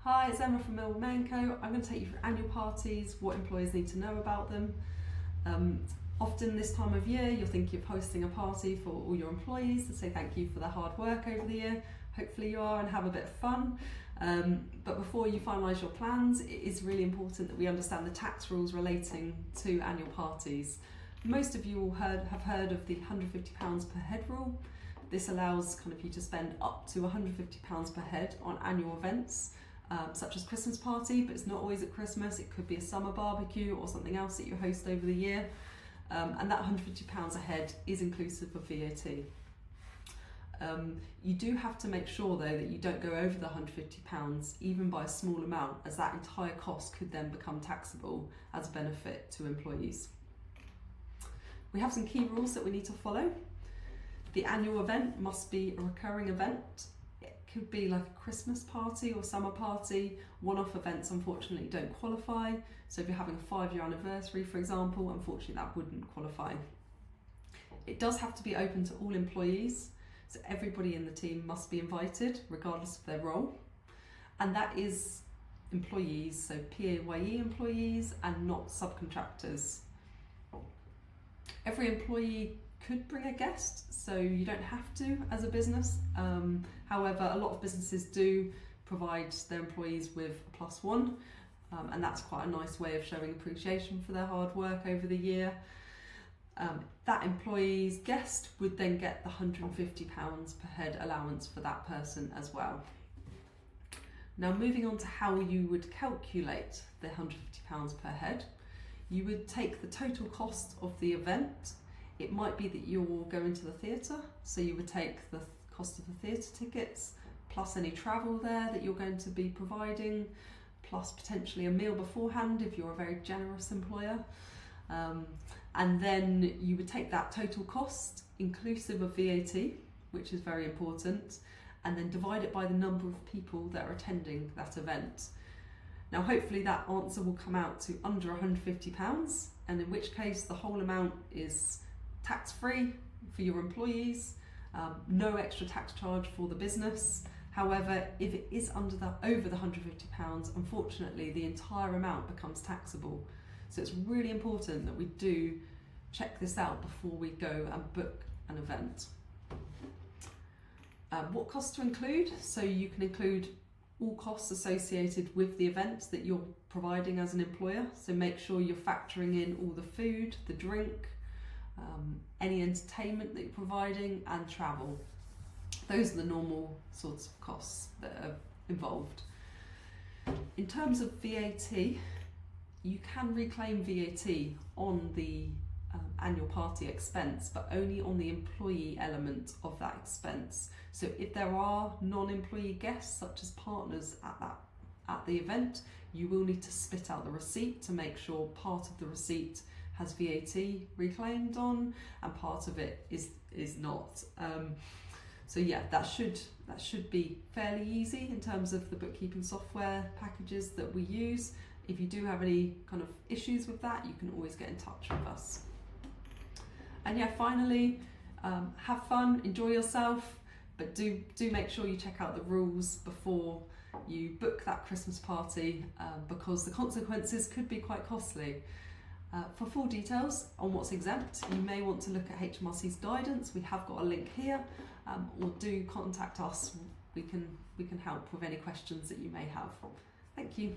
Hi, it's Emma from Millwall Manco. I'm going to take you through annual parties, what employees need to know about them. Often this time of year you're thinking of hosting a party for all your employees to say thank you for their hard work over the year. Hopefully you are and have a bit of fun. But before you finalise your plans, it is really important that we understand the tax rules relating to annual parties. Most of you will have heard of the £150 per head rule. This allows you to spend up to £150 per head on annual events, such as Christmas party, but it's not always at Christmas. It could be a summer barbecue or something else that you host over the year. And that £150 a head is inclusive of VAT. You do have to make sure though that you don't go over the £150 even by a small amount, as that entire cost could then become taxable as a benefit to employees. We have some key rules that we need to follow. The annual event must be a recurring event. It could be like a Christmas party or summer party. One-off events unfortunately don't qualify. So if you're having a 5-year anniversary, for example, unfortunately that wouldn't qualify. It does have to be open to all employees. So everybody in the team must be invited, regardless of their role. And that is employees, so PAYE employees and not subcontractors. Every employee could bring a guest, so you don't have to as a business. However, a lot of businesses do provide their employees with a +1, and that's quite a nice way of showing appreciation for their hard work over the year. That employee's guest would then get the £150 per head allowance for that person as well. Now, moving on to how you would calculate the £150 per head, you would take the total cost of the event. It might be that you're going to the theatre, so you would take the cost of the theatre tickets, plus any travel there that you're going to be providing, plus potentially a meal beforehand if you're a very generous employer. And then you would take that total cost, inclusive of VAT, which is very important, and then divide it by the number of people that are attending that event. Now, hopefully that answer will come out to under £150, and in which case the whole amount is tax-free for your employees, no extra tax charge for the business. However, if it is over the £150, unfortunately the entire amount becomes taxable. So it's really important that we do check this out before we go and book an event. What costs to include? So you can include all costs associated with the event that you're providing as an employer. So make sure you're factoring in all the food, the drink, any entertainment that you're providing, and travel. Those are the normal sorts of costs that are involved. In terms of VAT, you can reclaim VAT on the annual party expense, but only on the employee element of that expense. So if there are non-employee guests, such as partners at the event, you will need to split out the receipt to make sure part of the receipt has VAT reclaimed on and part of it is not. So yeah, that should be fairly easy in terms of the bookkeeping software packages that we use. If you do have any kind of issues with that, you can always get in touch with us. And yeah, finally, have fun, enjoy yourself, but do make sure you check out the rules before you book that Christmas party, because the consequences could be quite costly. For full details on what's exempt, you may want to look at HMRC's guidance. We have got a link here, or do contact us. We can help with any questions that you may have. Thank you.